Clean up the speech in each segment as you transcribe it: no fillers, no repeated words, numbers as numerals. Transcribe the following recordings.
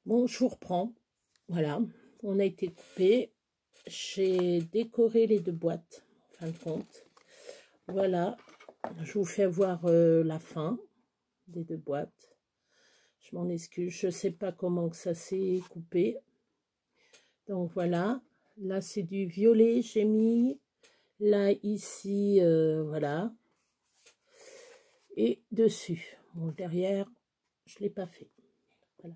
Bon, je vous reprends. Voilà, on a été coupé. J'ai décoré les deux boîtes, en fin de compte. Voilà, je vous fais voir la fin des deux boîtes. Je m'en excuse, je ne sais pas comment que ça s'est coupé. Donc voilà, là c'est du violet, j'ai mis. Là, ici, voilà. Et dessus. Bon, derrière, je ne l'ai pas fait. Voilà.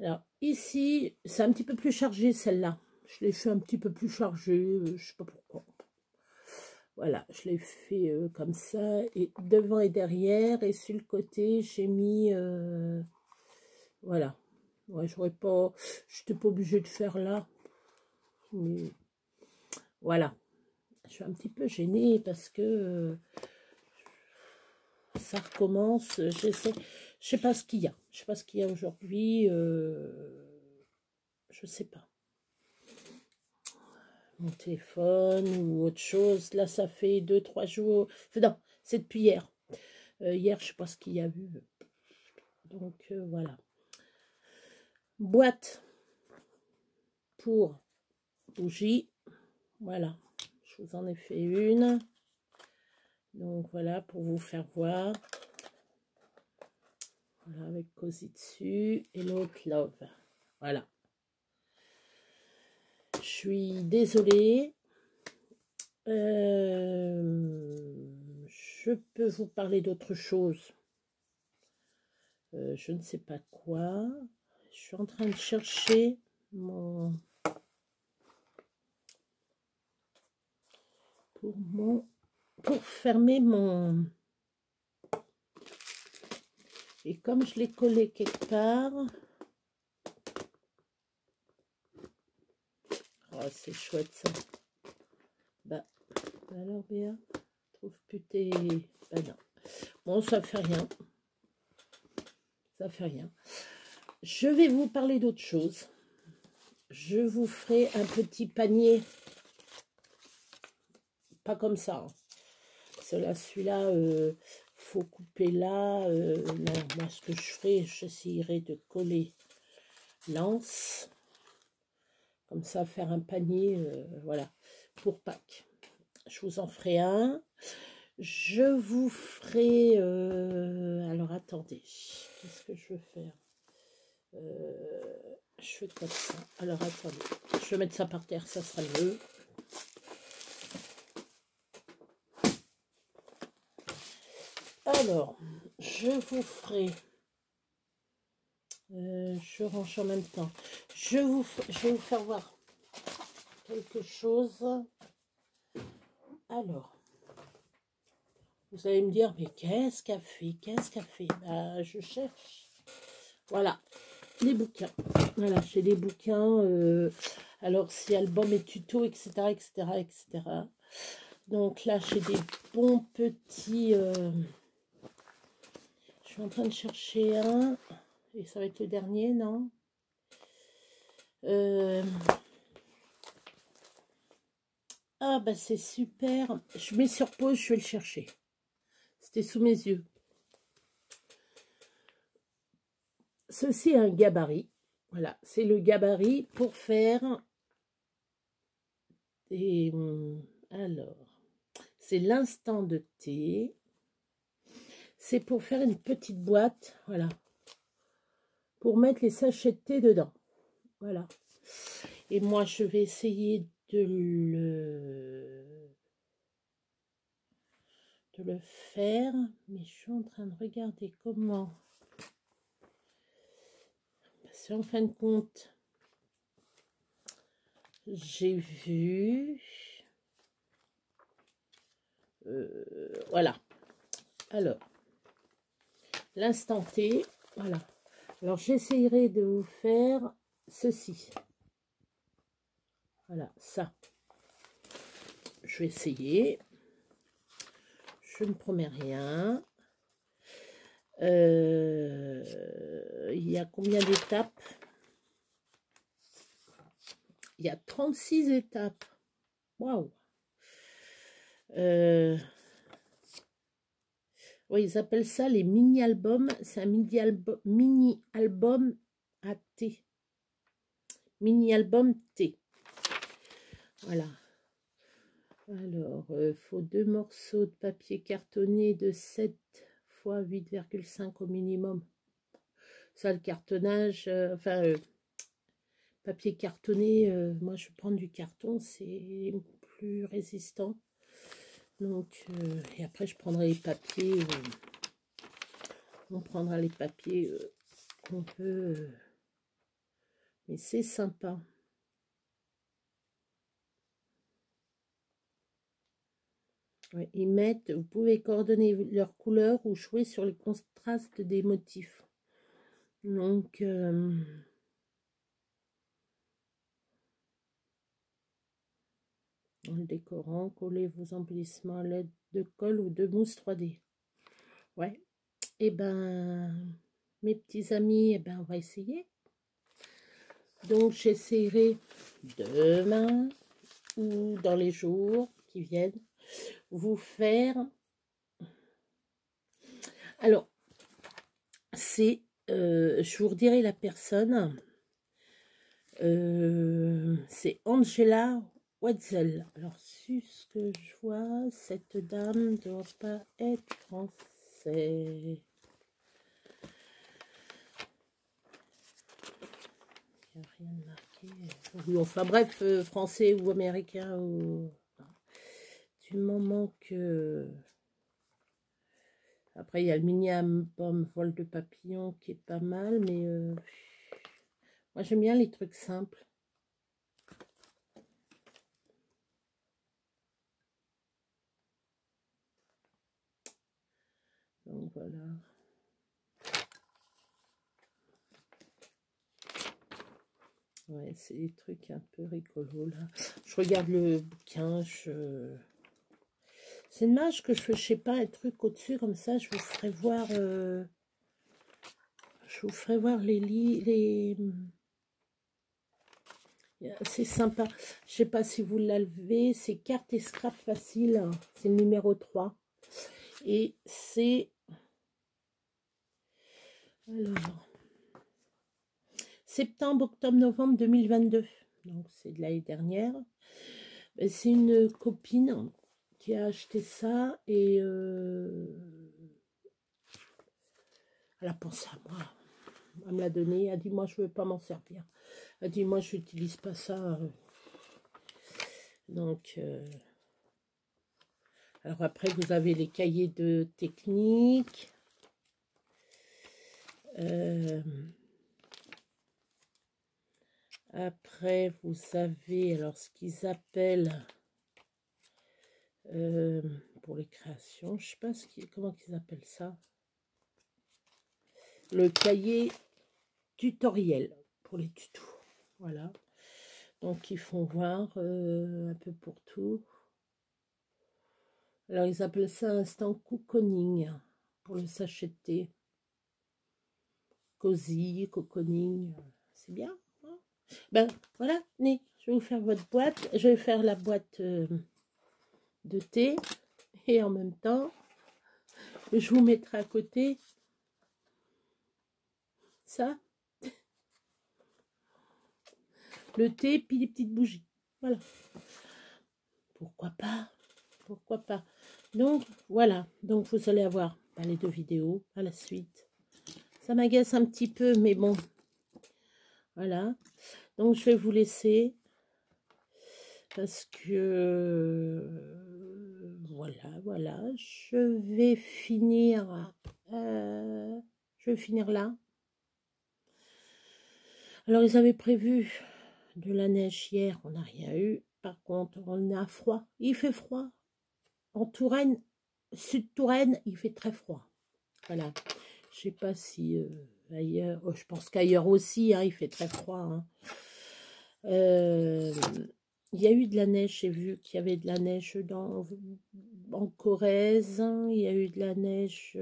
Alors, ici, c'est un petit peu plus chargé, celle-là. Je l'ai fait un petit peu plus chargé, je ne sais pas pourquoi. Voilà, je l'ai fait comme ça, et devant et derrière, et sur le côté, j'ai mis, voilà. Ouais, j'aurais pas, j'étais pas obligée de faire là, mais voilà. Je suis un petit peu gênée parce que ça recommence, j'essaie, je sais pas ce qu'il y a, je sais pas ce qu'il y a aujourd'hui, je sais pas. Mon téléphone ou autre chose. Là, ça fait 2-3 jours. Enfin, non, c'est depuis hier. Hier, je sais pas ce qu'il y a eu. Donc, voilà. Boîte pour bougie. Voilà. Je vous en ai fait une. Donc, voilà, pour vous faire voir. Voilà, avec Cosy dessus. Et l'autre, Love. Voilà. Je suis désolée. Je peux vous parler d'autre chose. Je ne sais pas quoi. Je suis en train de chercher mon... Pour fermer mon... Et comme je l'ai collé quelque part... Oh, c'est chouette ça. Bah, alors Béa, trouve plus tes... Bah non. Bon, ça fait rien. Ça fait rien. Je vais vous parler d'autre chose. Je vous ferai un petit panier. Pas comme ça. Hein. Celui-là, faut couper là. Non, moi, ce que je ferai, j'essayerai de coller l'anse. Comme ça, faire un panier, voilà, pour Pâques. Je vous en ferai un. Je vous ferai... alors, attendez. Qu'est-ce que je veux faire je fais comme ça. Alors, attendez. Je vais mettre ça par terre, ça sera mieux. Alors, je vous ferai... je range en même temps. Je vais vous faire voir quelque chose. Alors, vous allez me dire, mais qu'est-ce qu'elle fait? Qu'est-ce qu'elle fait? Bah, je cherche. Voilà, les bouquins. Voilà, j'ai des bouquins. Alors, c'est album et tuto, etc., etc., etc. Donc là, j'ai des bons petits... je suis en train de chercher un. Et ça va être le dernier, non? Ah, bah c'est super. Je mets sur pause, je vais le chercher. C'était sous mes yeux. Ceci est un gabarit. Voilà, c'est le gabarit pour faire des... Alors, c'est l'instant de thé. C'est pour faire une petite boîte, voilà. Pour mettre les sachets de thé dedans. Voilà. Et moi, je vais essayer de le faire. Mais je suis en train de regarder comment... Parce qu'en fin de compte, j'ai vu... voilà. Alors, l'instant T, voilà. Alors, j'essayerai de vous faire ceci. Voilà, ça. Je vais essayer. Je ne promets rien. Il y a combien d'étapes? Il y a 36 étapes. Waouh! Oui, ils appellent ça les mini-albums. C'est un mini-album à thé. Mini-album thé. Voilà. Alors, il faut 2 morceaux de papier cartonné de 7 x 8,5 au minimum. Ça, le cartonnage, papier cartonné, moi je prends du carton, c'est plus résistant. Donc, et après je prendrai les papiers, on prendra les papiers qu'on peut, mais c'est sympa. Ouais, ils mettent, vous pouvez coordonner leurs couleurs ou jouer sur les contrastes des motifs. Donc, en le décorant, collez vos embellissements à l'aide de colle ou de mousse 3D. Ouais, et ben, mes petits amis, ben, on va essayer. Donc, j'essaierai demain ou dans les jours qui viennent vous faire. Alors, c'est, je vous redirai la personne. C'est Angela Wetzel. Alors, sur ce que je vois, cette dame ne doit pas être française. Il n'y a rien de marqué. Oui, enfin bref, français ou américain. Ou... Du moment que... Après, il y a le mini-album vol de papillon qui est pas mal, mais moi j'aime bien les trucs simples. Donc voilà. Ouais, c'est des trucs un peu rigolos là. Je regarde le bouquin, c'est dommage que je sais pas un truc au-dessus comme ça, je vous ferai voir les c'est sympa. Je sais pas si vous l'avez, c'est carte et scrap facile, c'est le numéro 3. Et c'est alors septembre, octobre, novembre 2022. Donc c'est de l'année dernière. C'est une copine qui a acheté ça et elle a pensé à moi. Elle me l'a donné. Elle a dit moi je veux pas m'en servir. Elle a dit moi je n'utilise pas ça. Donc alors après vous avez les cahiers de technique. Après vous avez alors ce qu'ils appellent pour les créations, je sais pas comment ils appellent ça. Le cahier tutoriel pour les tutos. Voilà. Donc ils font voir un peu pour tout. Alors ils appellent ça instant cocooning pour le sachet de thé. Cozy, cocooning, c'est bien. Hein, ben voilà, je vais vous faire votre boîte. Je vais faire la boîte de thé et en même temps, je vous mettrai à côté ça, le thé puis les petites bougies. Voilà. Pourquoi pas? Pourquoi pas? Donc voilà, donc vous allez avoir les 2 vidéos à la suite. Ça m'agace un petit peu, mais bon, voilà. Donc je vais vous laisser parce que voilà, je vais finir là. Alors ils avaient prévu de la neige hier, on n'a rien eu. Par contre, on a froid. Il fait froid. En Touraine, Sud-Touraine, il fait très froid. Voilà. Je sais pas si ailleurs, je pense qu'ailleurs aussi, hein, il fait très froid. Hein. Il y a eu de la neige, j'ai vu qu'il y avait de la neige en Corrèze, hein, il y a eu de la neige.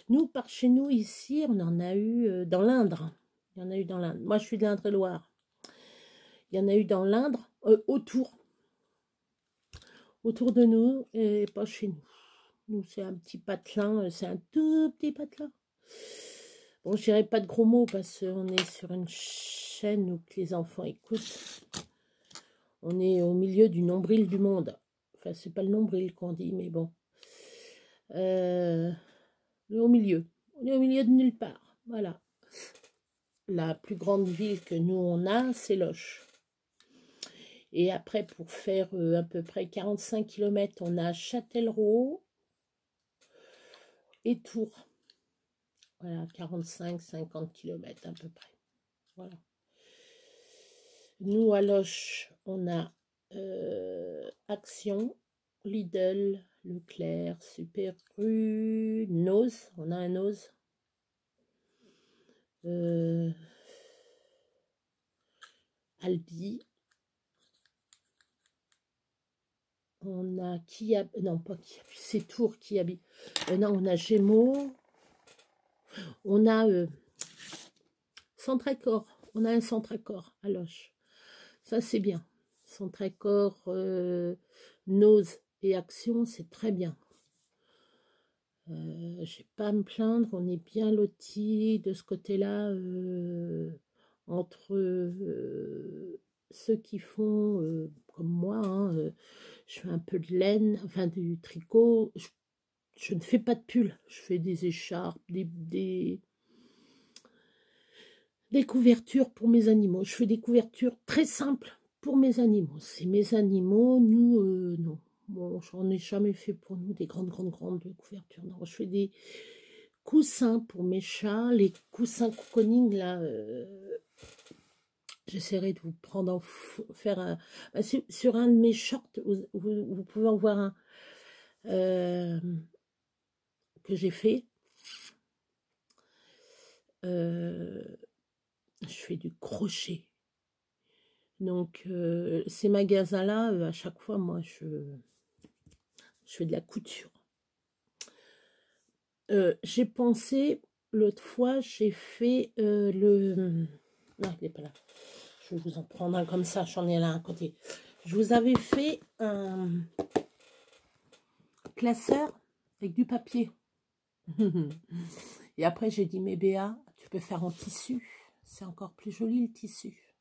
Nous, par chez nous, ici, on en a eu dans l'Indre. Il y en a eu dans l'Indre. Moi, je suis de l'Indre-et-Loire. Il y en a eu dans l'Indre, autour de nous, et pas chez nous. Nous, c'est un petit patelin, c'est un tout petit patelin. Bon, je dirais pas de gros mots parce qu'on est sur une chaîne où que les enfants écoutent. On est au milieu du nombril du monde. Enfin, c'est pas le nombril qu'on dit, mais bon. On est au milieu. On est au milieu de nulle part. Voilà. La plus grande ville que nous, on a, c'est Loches. Et après, pour faire à peu près 45 km, on a Châtellerault et Tours. Voilà, 45-50 km à peu près. Voilà. Nous, à Loches, on a Action, Lidl, Leclerc, Super U, Noz. On a un Noz. Aldi. On a Kiabi, non pas Kiabi, c'est Tours Kiabi. Non, on a Gémeaux. On a Centre-Accord. On a un Centre-Accord à Loches. Ça, c'est bien. Centre-Accord, Noz et Action, c'est très bien. J'ai pas à me plaindre. On est bien lotis de ce côté-là. Entre ceux qui font, comme moi, hein, je fais un peu de laine, enfin du tricot. Je ne fais pas de pull. Je fais des écharpes, des couvertures pour mes animaux. Je fais des couvertures très simples pour mes animaux. C'est mes animaux, nous, non. Bon, j'en ai jamais fait pour nous des grandes couvertures. Non, je fais des coussins pour mes chats. Les coussins cocooning, là, j'essaierai de vous prendre faire un... Bah, sur un de mes shorts, vous pouvez en voir un que j'ai fait. Je fais du crochet. Donc, ces magasins-là, à chaque fois, moi, je fais de la couture. J'ai pensé, l'autre fois, j'ai fait le... Non, il n'est pas là. Je vais vous en prendre un comme ça, j'en ai là à côté. Je vous avais fait un classeur avec du papier. Et après, j'ai dit, mais Béa, tu peux faire en tissu. C'est encore plus joli, le tissu.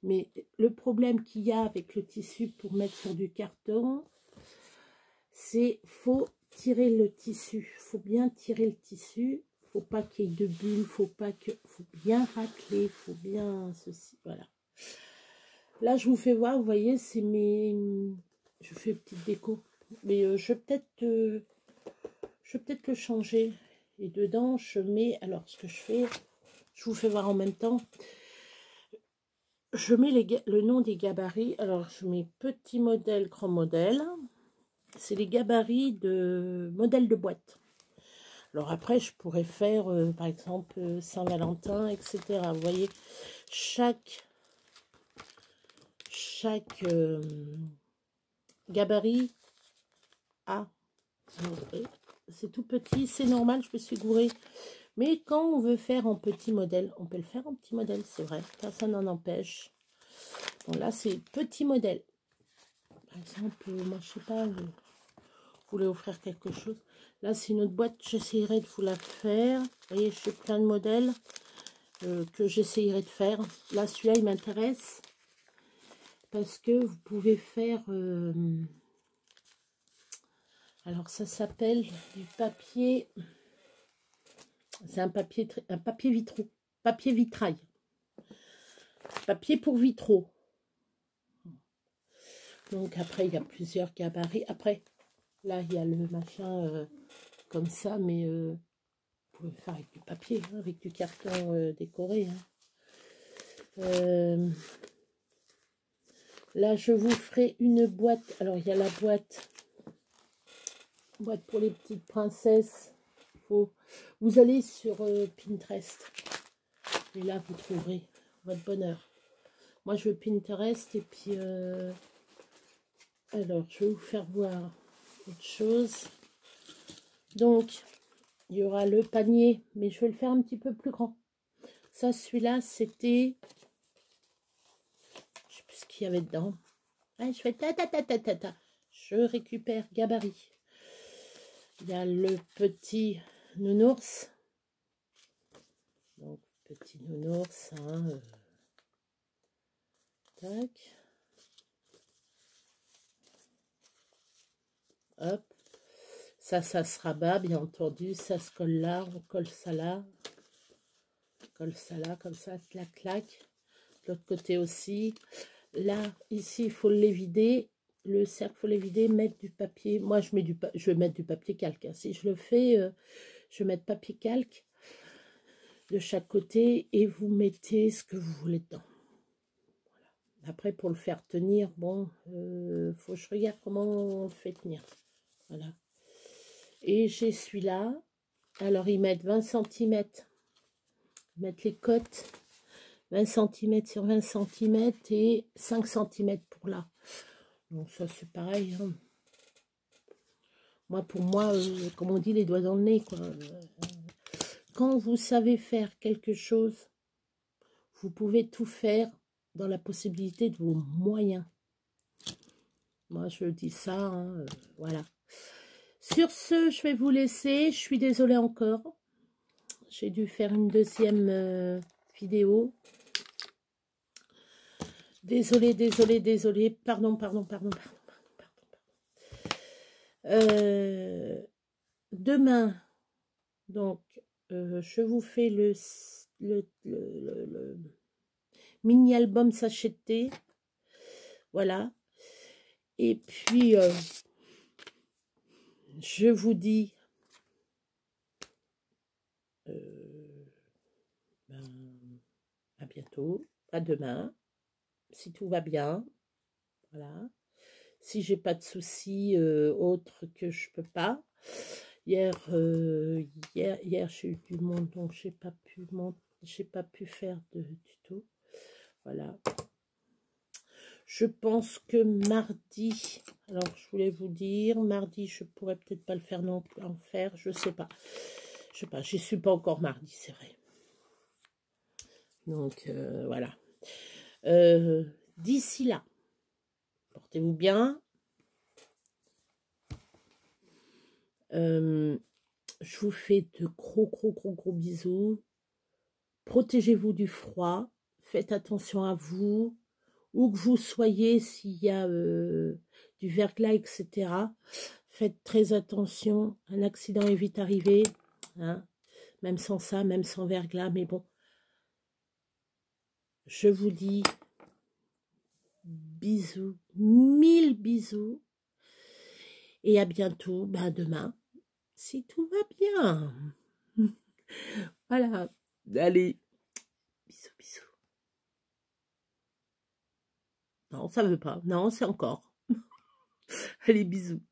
Mais le problème qu'il y a avec le tissu pour mettre sur du carton, c'est faut tirer le tissu. Faut bien tirer le tissu. Faut pas qu'il y ait de bulles. Faut bien racler. Faut bien ceci. Voilà. Là, je vous fais voir. Vous voyez, c'est mes... Je fais une petite déco. Mais je vais peut-être le changer. Et dedans, je mets... Alors, ce que je fais, je vous fais voir en même temps. Je mets le nom des gabarits. Alors, je mets petit modèle, grand modèle. C'est les gabarits de modèle de boîte. Alors après, je pourrais faire, par exemple, Saint-Valentin, etc. Vous voyez, chaque gabarit a... C'est tout petit, c'est normal, je me suis gourée. Mais quand on veut faire en petit modèle, on peut le faire en petit modèle, c'est vrai. Personne n'en empêche. Bon, là, c'est petit modèle. Par exemple, moi, je sais pas, vous voulez offrir quelque chose. Là, c'est une autre boîte, j'essayerai de vous la faire. Vous voyez, j'ai plein de modèles que j'essayerai de faire. Là, celui-là, il m'intéresse. Parce que vous pouvez faire... alors, ça s'appelle du papier... C'est un papier vitraux. Papier vitrail. Papier pour vitraux. Donc, après, il y a plusieurs gabarits. Après, là, il y a le machin comme ça, mais vous pouvez le faire avec du papier, hein, avec du carton décoré. Hein. Là, je vous ferai une boîte. Alors, il y a la boîte pour les petites princesses. Vous allez sur Pinterest. Et là, vous trouverez votre bonheur. Moi, je veux Pinterest. Et puis, alors, je vais vous faire voir autre chose. Donc, il y aura le panier. Mais je vais le faire un petit peu plus grand. Ça, celui-là, c'était... Je sais plus ce qu'il y avait dedans. Ah, je fais ta. Je récupère gabarit. Il y a le petit nounours. petit nounours, hein, tac. Hop. Ça se rabat, bien entendu. Ça se colle là, on colle ça là. On colle ça là, comme ça, clac, clac. De l'autre côté aussi. Là, ici, il faut les vider. Le cercle, il faut les vider, mettre du papier. Moi, je vais mettre du papier calque. Hein. Si je le fais, je vais mettre papier calque de chaque côté et vous mettez ce que vous voulez dedans. Voilà. Après, pour le faire tenir, bon, faut que je regarde comment on le fait tenir. Voilà. Et j'ai celui-là. Alors, ils mettent 20 cm. Ils mettent les cotes. 20 cm sur 20 cm et 5 cm pour là. Donc ça c'est pareil. Hein. Moi, pour moi, comme on dit, les doigts dans le nez, quoi. Quand vous savez faire quelque chose, vous pouvez tout faire dans la possibilité de vos moyens. Moi, je dis ça, hein, voilà. Sur ce, je vais vous laisser. Je suis désolée encore. J'ai dû faire une deuxième vidéo. Désolée, désolée, désolée. Pardon. Demain, donc, je vous fais le mini-album sachet de thé. Voilà. Et puis, je vous dis à bientôt, à demain, si tout va bien. Voilà. Si j'ai pas de soucis autres que je peux pas. Hier j'ai eu du monde, donc j'ai pas pu faire de tuto. Voilà. Je pense que mardi, alors je voulais vous dire, mardi je pourrais peut-être pas le faire non plus, en faire, je sais pas, j'y suis pas encore mardi, c'est vrai. Donc voilà. D'ici là, portez-vous bien. Je vous fais de gros bisous. Protégez-vous du froid. Faites attention à vous. Où que vous soyez, s'il y a du verglas, etc. Faites très attention. Un accident est vite arrivé. Hein, même sans ça, même sans verglas. Mais bon, je vous dis bisous. 1000 bisous. Et à bientôt. Ben demain. Si tout va bien. Voilà. Allez. Bisous. Non, ça veut pas. Non, c'est encore. Allez, bisous.